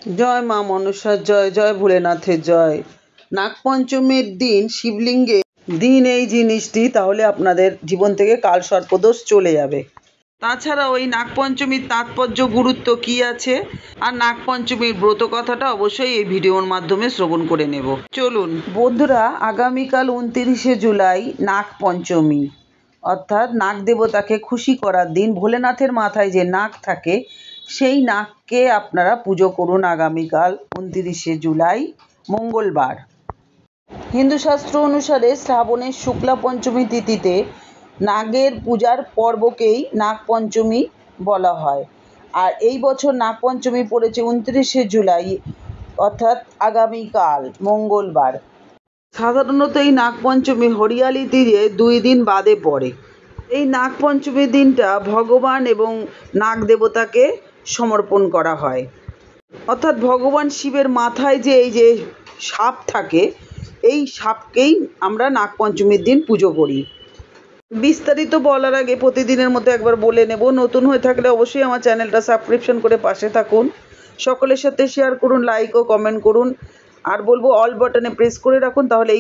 জয় মা মনসার জয়, জয় ভোলেনাথের জয়। নাগপঞ্চমীর দিন শিবলিঙ্গে দিন এই জিনিসটি, তাহলে আপনাদের জীবন থেকে কালসর্পদোষ চলে যাবে। তাছাড়া ওই নাগপঞ্চমীর তাৎপর্য গুরুত্ব কি আছে আর নাগপঞ্চমীর ব্রত কথাটা অবশ্যই এই ভিডিওর মাধ্যমে শ্রবণ করে নেব। চলুন বন্ধুরা, আগামীকাল 29শে জুলাই নাগপঞ্চমী, অর্থাৎ নাগ দেবতাকে খুশি করার দিন। ভোলেনাথের মাথায় যে নাগ থাকে সেই নাগকে আপনারা পুজো করুন আগামীকাল 29শে জুলাই মঙ্গলবার। হিন্দু শাস্ত্র অনুসারে শ্রাবণের শুক্লা পঞ্চমী তিথিতে নাগের পূজার পর্বকেই নাগপঞ্চমী বলা হয়। আর এই বছর নাগপঞ্চমী পড়েছে 29শে জুলাই, অর্থাৎ আগামীকাল মঙ্গলবার। সাধারণত এই নাগপঞ্চমী হরিয়ালি তীরে 2 দিন বাদে পড়ে। এই নাগপঞ্চমীর দিনটা ভগবান এবং নাগ দেবতাকে সমর্পণ করা হয়। অর্থাৎ ভগবান শিবের মাথায় যে এই যে সাপ থাকে, এই সাপকেই আমরা নাগপঞ্চমীর দিন পুজো করি। বিস্তারিত বলার আগে প্রতিদিনের মতো একবার বলে নেব, নতুন হয়ে থাকলে অবশ্যই আমার চ্যানেলটা সাবস্ক্রিপশন করে পাশে থাকুন, সকলের সাথে শেয়ার করুন, লাইক ও কমেন্ট করুন, আর বলবো অল বাটনে প্রেস করে রাখুন, তাহলে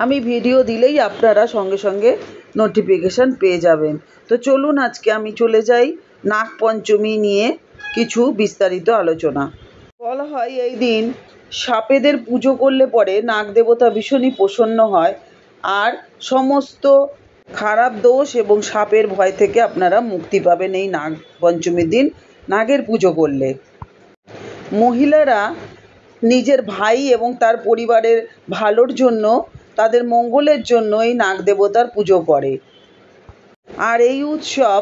আমি ভিডিও দিলেই আপনারা সঙ্গে সঙ্গে নোটিফিকেশান পেয়ে যাবেন। তো চলুন আজকে আমি চলে যাই নাগপঞ্চমী নিয়ে কিছু বিস্তারিত আলোচনা। বলা হয় এই দিন সাপেদের পুজো করলে পরে নাগ দেবতা ভীষণই প্রসন্ন হয়, আর সমস্ত খারাপ দোষ এবং সাপের ভয় থেকে আপনারা মুক্তি পাবেন এই নাগ পঞ্চমীর দিন নাগের পুজো করলে। মহিলারা নিজের ভাই এবং তার পরিবারের ভালোর জন্য, তাদের মঙ্গলের জন্য এই নাগ দেবতার পুজো করে। আর এই উৎসব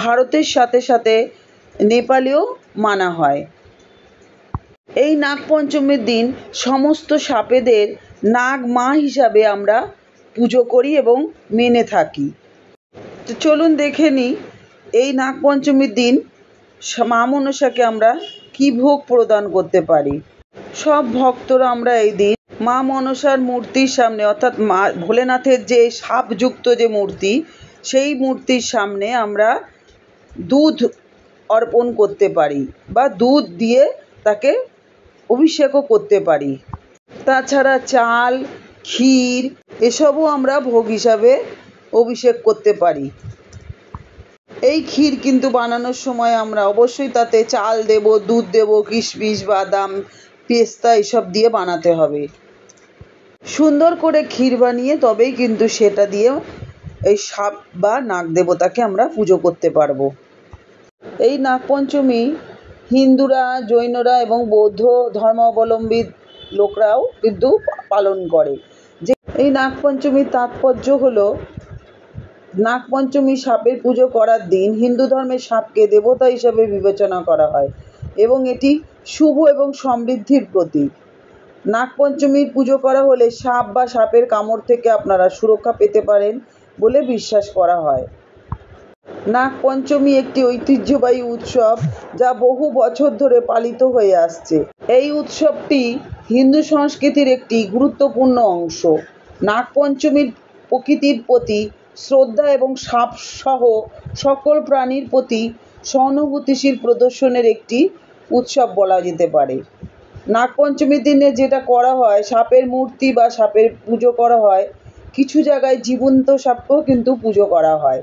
ভারতের সাথে সাথে নেপালেও মানা হয়। এই নাগপঞ্চমীর দিন সমস্ত সাপেদের নাগ মা হিসাবে আমরা পুজো করি এবং মেনে থাকি। তো চলুন দেখে নিই এই নাগপঞ্চমীর দিন মা মনসাকে আমরা কী ভোগ প্রদান করতে পারি। সব ভক্তরা আমরা এই দিন মা মনসার মূর্তির সামনে, অর্থাৎ মা ভোলেনাথের যে সাপযুক্ত যে মূর্তি, সেই মূর্তির সামনে আমরা দুধ অর্পণ করতে পারি বা দুধ দিয়ে তাকে অভিষেকও করতে পারি। তাছাড়া চাল, ক্ষীর এসবও আমরা ভোগ হিসাবে অভিষেক করতে পারি। এই ক্ষীর কিন্তু বানানোর সময় আমরা অবশ্যই তাতে চাল দেব, দুধ দেব, কিশমিশ, বাদাম, পেস্তা এসব দিয়ে বানাতে হবে। সুন্দর করে ক্ষীর বানিয়ে তবেই কিন্তু সেটা দিয়ে এই সাপ বা নাগ দেবতাকে আমরা পুজো করতে পারবো। এই নাগপঞ্চমী হিন্দুরা, জৈনরা এবং বৌদ্ধ ধর্মাবলম্বী লোকরাও কিন্তু পালন করে। যে এই নাগপঞ্চমীর তাৎপর্য হলো, নাগপঞ্চমী সাপের পুজো করার দিন হিন্দু ধর্মের সাপকে দেবতা হিসাবে বিবেচনা করা হয় এবং এটি শুভ এবং সমৃদ্ধির প্রতীক। নাগপঞ্চমীর পুজো করা হলে সাপ বা সাপের কামড় থেকে আপনারা সুরক্ষা পেতে পারেন বলে বিশ্বাস করা হয়। নাগপঞ্চমী একটি ঐতিহ্যবাহী উৎসব যা বহু বছর ধরে পালিত হয়ে আসছে। এই উৎসবটি হিন্দু সংস্কৃতির একটি গুরুত্বপূর্ণ অংশ। নাগপঞ্চমীর প্রকৃতির প্রতি শ্রদ্ধা এবং সাপ সহ সকল প্রাণীর প্রতি সহানুভূতিশীল প্রদর্শনের একটি উৎসব বলা যেতে পারে। নাগপঞ্চমীর দিনে যেটা করা হয়, সাপের মূর্তি বা সাপের পুজো করা হয়। কিছু জায়গায় জীবন্ত সাপকেও কিন্তু পুজো করা হয়।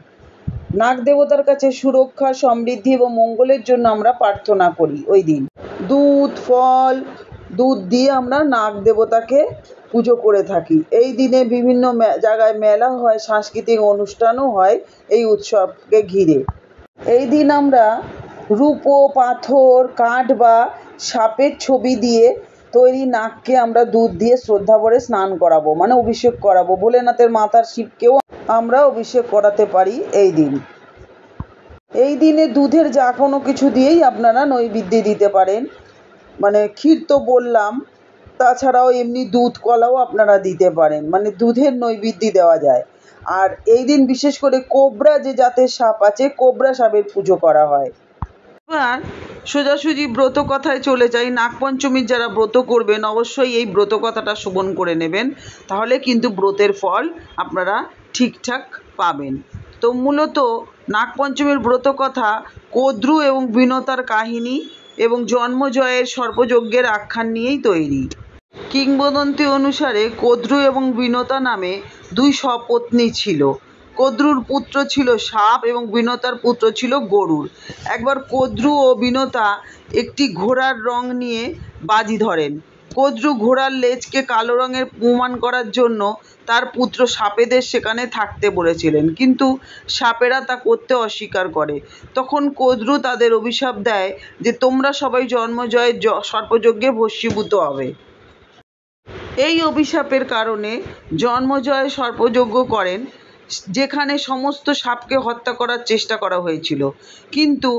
নাগ দেবতার কাছে সুরক্ষা, সমৃদ্ধি এবং মঙ্গলের জন্য আমরা প্রার্থনা করি। ওই দিন দুধ, ফল, দুধ দিয়ে আমরা নাগ দেবতাকে পুজো করে থাকি। এই দিনে বিভিন্ন জায়গায় মেলা হয়, সাংস্কৃতিক অনুষ্ঠানও হয় এই উৎসবকে ঘিরে। এই দিন আমরা রূপো, পাথর, কাঠ বা সাপের ছবি দিয়ে তৈরি নাগকে আমরা দুধ দিয়ে শ্রদ্ধা ভরে স্নান করাবো, মানে অভিষেক করাবো। ভোলেনাথের মাথার শিবকেও আমরা অভিষেক করাতে পারি এই দিন। এই দিনে দুধের যা কোনো কিছু দিয়েই আপনারা নৈবেদ্য দিতে পারেন, মানে ক্ষীর তো বললাম, তাছাড়াও এমনি দুধ কলাও আপনারা দিতে পারেন, মানে দুধের নৈবেদ্য দেওয়া যায়। আর এই দিন বিশেষ করে কোবরা যে জাতের সাপ আছে, কোবরা সাপের পুজো করা হয়। এবার সোজাসুজি ব্রত কথায় চলে যাই। নাগপঞ্চমীর যারা ব্রত করবেন অবশ্যই এই ব্রত কথাটা শ্রবণ করে নেবেন, তাহলে কিন্তু ব্রতের ফল আপনারা ঠিকঠাক পাবেন। তো মূলত নাগপঞ্চমীর ব্রত কথা কদ্রু এবং বিনতার কাহিনী এবং জন্মজয়ের সর্পযজ্ঞের আখ্যান নিয়েই তৈরি। কিংবদন্তি অনুসারে কদ্রু এবং বিনতা নামে দুই সপত্নী ছিল। কদ্রুর পুত্র ছিল সাপ এবং বিনতার পুত্র ছিল গরুড়। একবার কদ্রু ও বিনতা একটি ঘোড়ার রং নিয়ে বাজি ধরেন। কদ্রু ঘোড়ার লেজকে কালো রঙের প্রমাণ করার জন্য তার পুত্র সাপেদের সেখানে থাকতে বলেছিলেন, কিন্তু সাপেরা তা করতে অস্বীকার করে। তখন কদ্রু তাদের অভিশাপ দেয় যে তোমরা সবাই জন্মজয়ের সর্পযজ্ঞে ভস্মীভূত হবে। এই অভিশাপের কারণে জন্মজয় সর্পযজ্ঞ করেন, যেখানে সমস্ত সাপকে হত্যা করার চেষ্টা করা হয়েছিল, কিন্তু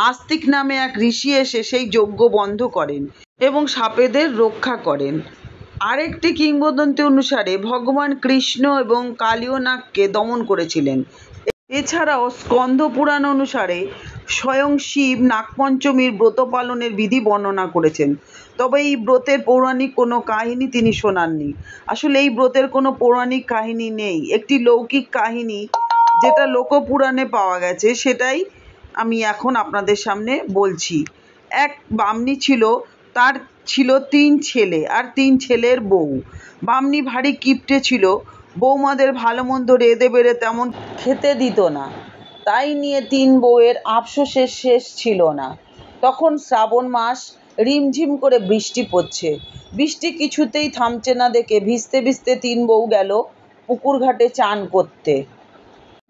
আস্তিক নামে এক ঋষি এসে সেই যজ্ঞ বন্ধ করেন এবং সাপেদের রক্ষা করেন। আরেকটি কিংবদন্তি অনুসারে ভগবান কৃষ্ণ এবং কালীয় নাগকে দমন করেছিলেন। এছাড়াও স্কন্দ পুরাণ অনুসারে স্বয়ং শিব নাগপঞ্চমীর ব্রত পালনের বিধি বর্ণনা করেছেন, তবে এই ব্রতের পৌরাণিক কোনো কাহিনী তিনি শোনাননি। আসলে এই ব্রতের কোনো পৌরাণিক কাহিনী নেই, একটি লৌকিক কাহিনী যেটা লোকপুরাণে পাওয়া গেছে, সেটাই আমি এখন আপনাদের সামনে বলছি। এক বামনী ছিল, তার ছিল 3 ছেলে আর 3 ছেলের বউ। বামনী ভারী কিপটে ছিল, বৌমাদের ভালো মন্দ রেঁধে বেড়ে তেমন খেতে দিত না। তাই নিয়ে 3 বউয়ের আফসোসের শেষ ছিল না। তখন শ্রাবণ মাস, রিমঝিম করে বৃষ্টি পড়ছে। বৃষ্টি কিছুতেই থামছে না দেখে ভিজতে ভিজতে 3 বউ গেল পুকুর ঘাটে চান করতে।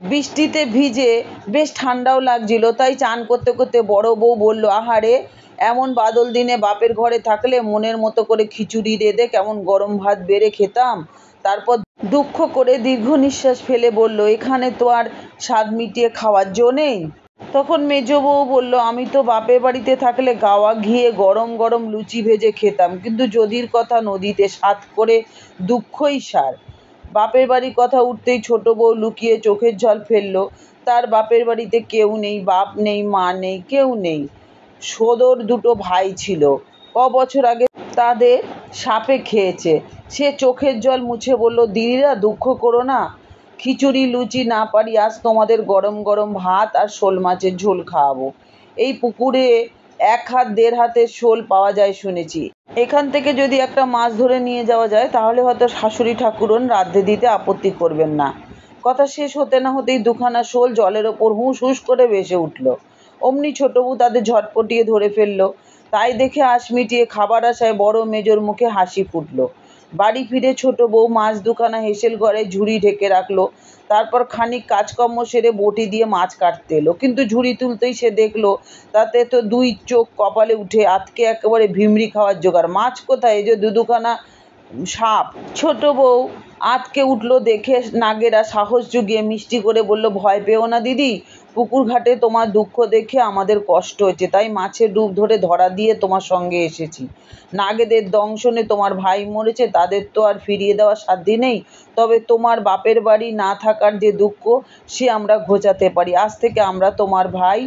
বৃষ্টিতে ভিজে বেশ ঠান্ডাও লাগছিল, তাই চান করতে করতে বড় বউ বলল, আহারে, এমন বাদল দিনে বাপের ঘরে থাকলে মনের মতো করে খিচুড়ি রেঁধে কেমন গরম ভাত বেড়ে খেতাম। তারপর দুঃখ করে দীর্ঘ নিঃশ্বাস ফেলে বলল, এখানে তো আর স্বাদ মিটিয়ে খাওয়ার জো নেই। তখন মেজ বউ বলল, আমি তো বাপের বাড়িতে থাকলে গাওয়া ঘিয়ে গরম গরম লুচি ভেজে খেতাম, কিন্তু যদির কথা নদীতে সাত করে দুঃখই সার। বাপের বাড়ির কথা উঠতেই ছোট বউ লুকিয়ে চোখের জল ফেলল। তার বাপের বাড়িতে কেউ নেই, বাপ নেই, মা নেই, কেউ নেই। সদর 2 ভাই ছিল, বছর আগে তাদের সাপে খেয়েছে। সে চোখের জল মুছে বলল, দিদিরা দুঃখ করো না, খিচুড়ি লুচি না পারি, আজ তোমাদের গরম গরম ভাত আর শোল মাছের ঝোল খাওয়াবো। এই পুকুরে 1 হাত 1.5 হাতের শোল পাওয়া যায় শুনেছি। এখান থেকে যদি একটা মাছ ধরে নিয়ে যাওয়া যায় তাহলে হয়তো শাশুড়ি ঠাকুরন রাঁধতে দিতে আপত্তি করবেন না। কথা শেষ হতে না হতেই 2 খানা শোল জলের ওপর হুঁশ হুঁশ করে ভেসে উঠল। অমনি ছোট বউ তাদের ঝটপটিয়ে ধরে ফেলল। তাই দেখে আঁশ মিটিয়ে খাবার আশায় বড় মেজর মুখে হাসি ফুটল। বাড়ি ফিরে ছোট বউ মাছ 2 খানা হেসেল ঘরে ঝুড়ি ঢেকে রাখলো। তারপর খানিক কাজকর্ম সেরে বটি দিয়ে মাছ কাটতে এলো, কিন্তু ঝুড়ি তুলতেই সে দেখলো তাতে তো 2 চোখ কপালে উঠে আতকে একেবারে ভিমরি খাওয়ার জোগাড়। মাছ কোথায়, এই যে 2খানা সাপ। ছোট বউ আতকে উঠল দেখে নাগেরা সাহস জুগিয়ে মিষ্টি করে বলল, ভয় পেও না দিদি, পুকুর ঘাটে তোমার দুঃখ দেখে আমাদের কষ্ট হয়েছে, তাই মাছের রূপ ধরে ধরা দিয়ে তোমার সঙ্গে এসেছি। নাগেদের দংশনে তোমার ভাই মরেছে, তাদের তো আর ফিরিয়ে দেওয়ার সাধ্য নেই, তবে তোমার বাপের বাড়ি না থাকার যে দুঃখ সে আমরা ঘোচাতে পারি। আজ থেকে আমরা তোমার ভাই,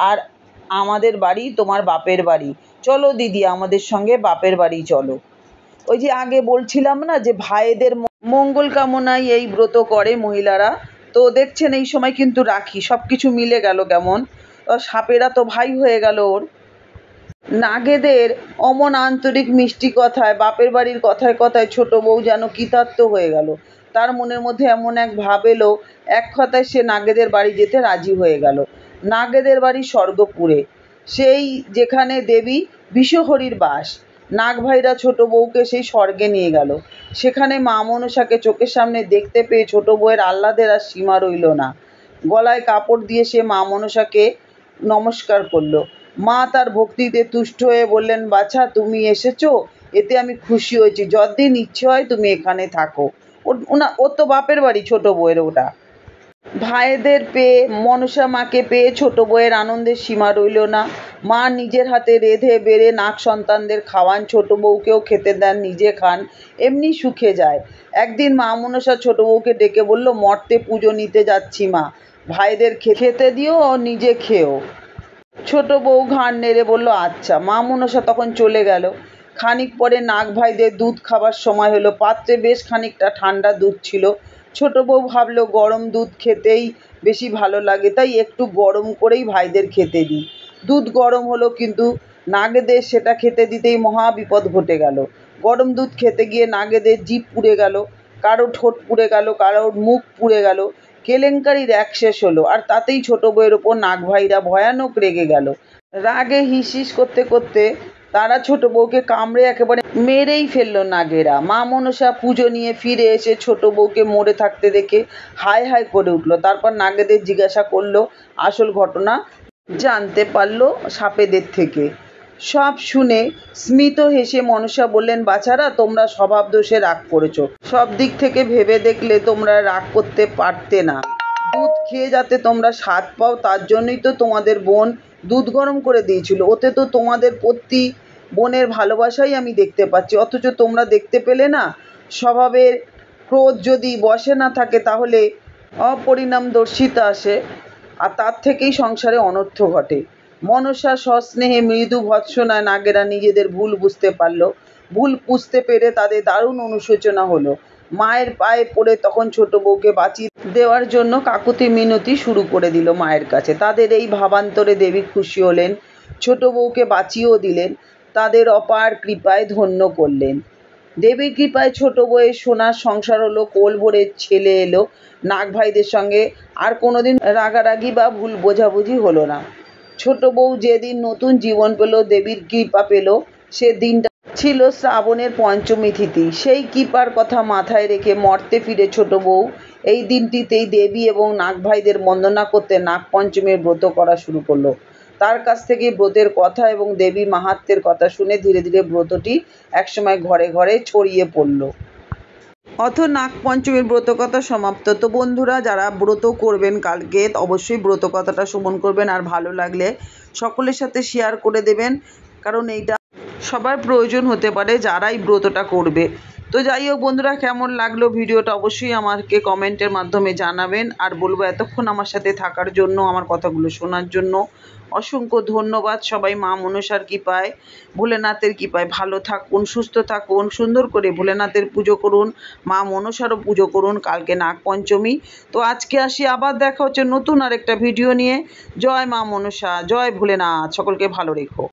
আর আমাদের বাড়ি তোমার বাপের বাড়ি। চলো দিদি, আমাদের সঙ্গে বাপের বাড়ি চলো। ওই যে আগে বলছিলাম না যে ভাইদের মঙ্গল কামনায় এই ব্রত করে মহিলারা, তো দেখছেন এই সময় কিন্তু রাখি, সব কিছু মিলে গেল কেমন। সাপেরা তো ভাই হয়ে গেল ওর। নাগেদের অমন আন্তরিক মিষ্টি কথায়, বাপের বাড়ির কথায় কথায় ছোট বউ যেন কৃতার্থ হয়ে গেল। তার মনের মধ্যে এমন এক ভাব এলো, এক কথায় সে নাগেদের বাড়ি যেতে রাজি হয়ে গেল। নাগেদের বাড়ি স্বর্গপুরে, সেই যেখানে দেবী বিষহরীর বাস। নাগ ভাইরা ছোট বউকে সেই স্বর্গে নিয়ে গেল। সেখানে মা মনসাকে চোখের সামনে দেখতে পেয়ে ছোট বউয়ের আহ্লাদের আর সীমা রইল না। গলায় কাপড় দিয়ে সে মা মনসাকে নমস্কার করলো। মা তার ভক্তিতে তুষ্ট হয়ে বললেন, বাছা, তুমি এসেছো, এতে আমি খুশি হয়েছি, যতদিন ইচ্ছে হয় তুমি এখানে থাকো। ওর তো বাপের বাড়ি ছোট বউয়ের ওটা। ভাইদের পেয়ে, মনসা মাকে পেয়ে ছোট বউয়ের আনন্দের সীমা রইল না। মা নিজের হাতে রেঁধে বেড়ে নাগ সন্তানদের খাওয়ান, ছোট বউকেও খেতে দেন, নিজে খান, এমনি সুখে যায়। একদিন মা মনসা ছোট বউকে ডেকে বলল, মর্তে পুজো নিতে যাচ্ছি মা, ভাইদের খেতে দিও ও নিজে খেও। ছোট বউ ঘাড় নেড়ে বলল, আচ্ছা। মা মনসা তখন চলে গেল। খানিক পরে নাগ ভাইদের দুধ খাবার সময় হলো। পাত্রে বেশ খানিকটা ঠান্ডা দুধ ছিল। ছোট বউ ভাবল, গরম দুধ খেতেই বেশি ভালো লাগে, তাই একটু গরম করেই ভাইদের খেতে দিই। দুধ গরম হলো, কিন্তু নাগেদের সেটা খেতে দিতেই মহা বিপদ ঘটে গেল। গরম দুধ খেতে গিয়ে নাগেদের জিভ পুড়ে গেল, কারো ঠোঁট পুড়ে গেল, কারোর মুখ পুড়ে গেল। কেলেঙ্কারির এক শেষ হলো। আর তাতেই ছোট বউয়ের ওপর নাগভাইরা ভয়ানক রেগে গেল। রাগে হিস হিস করতে করতে তারা ছোট বউকে কামড়ে একেবারে মেরেই ফেললো নাগেরা। মা মনসা পুজো নিয়ে ফিরে এসে ছোট বউকে মরে থাকতে দেখে হায় হায় করে উঠল। তারপর নাগেদের জিজ্ঞাসা করলো আসল ঘটনা, জানতে পারলো সাপেদের থেকে। সব শুনে স্মিত হেসে মনসা বললেন, বাছারা, তোমরা স্বভাব দোষে রাগ করেছো। সব দিক থেকে ভেবে দেখলে তোমরা রাগ করতে পারতে না। দুধ খেয়ে যাতে তোমরা স্বাদ পাও তার জন্যই তো তোমাদের বোন দুধ গরম করে দিয়েছিল। ওতে তো তোমাদের প্রতি বোনের ভালোবাসাই আমি দেখতে পাচ্ছি, অথচ তোমরা দেখতে পেলে না। স্বভাবের ক্রোধ যদি বশে না থাকে তাহলে অপরিণামদর্শিতা আসে, আর তার থেকেই সংসারে অনর্থ ঘটে। মনসা সস্নেহে মৃদু ভৎসনায় নাগেরা নিজেদের ভুল বুঝতে পারল। ভুল বুঝতে পেরে তাদের দারুণ অনুশোচনা হলো। মায়ের পায়ে পড়ে তখন ছোট বউকে বাঁচিয়ে দেওয়ার জন্য কাকুতি মিনতি শুরু করে দিল মায়ের কাছে। তাদের এই ভাবান্তরে দেবী খুশি হলেন, ছোট বউকে বাঁচিয়েও দিলেন, তাদের অপার কৃপায় ধন্য করলেন। দেবীর কৃপায় ছোট বউয়ের সোনার সংসার হলো, কোল ভরে ছেলে এলো। নাগ ভাইদের সঙ্গে আর কোনোদিন রাগারাগি বা ভুল বোঝাবুঝি হলো না। ছোট বউ যেদিন নতুন জীবন পেল, দেবীর কৃপা পেল, সে দিনটা ছিল শ্রাবণের পঞ্চমী তিথি। সেই কৃপার কথা মাথায় রেখে মর্তে ফিরে ছোট বউ এই দিনটিতেই দেবী এবং নাগ ভাইদের বন্দনা করতে নাগপঞ্চমীর ব্রত করা শুরু করলো। তার কাছ থেকে ব্রতের কথা এবং দেবী মাহাত্ম্যের কথা শুনে ধীরে ধীরে ব্রতটি একসময় ঘরে ঘরে ছড়িয়ে পড়ল। অথ নাগপঞ্চমীর ব্রতকথা সমাপ্ত। তো বন্ধুরা, যারা ব্রত করবেন কালকে অবশ্যই ব্রতকথাটা শ্রবণ করবেন, আর ভালো লাগলে সকলের সাথে শেয়ার করে দেবেন, কারণ এইটা সবার প্রয়োজন হতে পারে যারাই ব্রতটা করবে। তো যাই হোক বন্ধুরা, কেমন লাগলো ভিডিওটা অবশ্যই আমাকে কমেন্টের মাধ্যমে জানাবেন। আর বলবো, এতক্ষণ আমার সাথে থাকার জন্য, আমার কথাগুলো শোনার জন্য অসংখ্য ধন্যবাদ। সবাই মা মনসার কৃপায়, ভোলেনাথের কৃপায় ভালো থাকুন, সুস্থ থাকুন, সুন্দর করে ভোলেনাথের পুজো করুন, মা মনসারও পুজো করুন। কালকে নাগপঞ্চমী। তো আজকে আসি, আবার দেখা হচ্ছে নতুন আরেকটা ভিডিও নিয়ে। জয় মা মনসা, জয় ভোলেনাথ, সকলকে ভালো রেখো।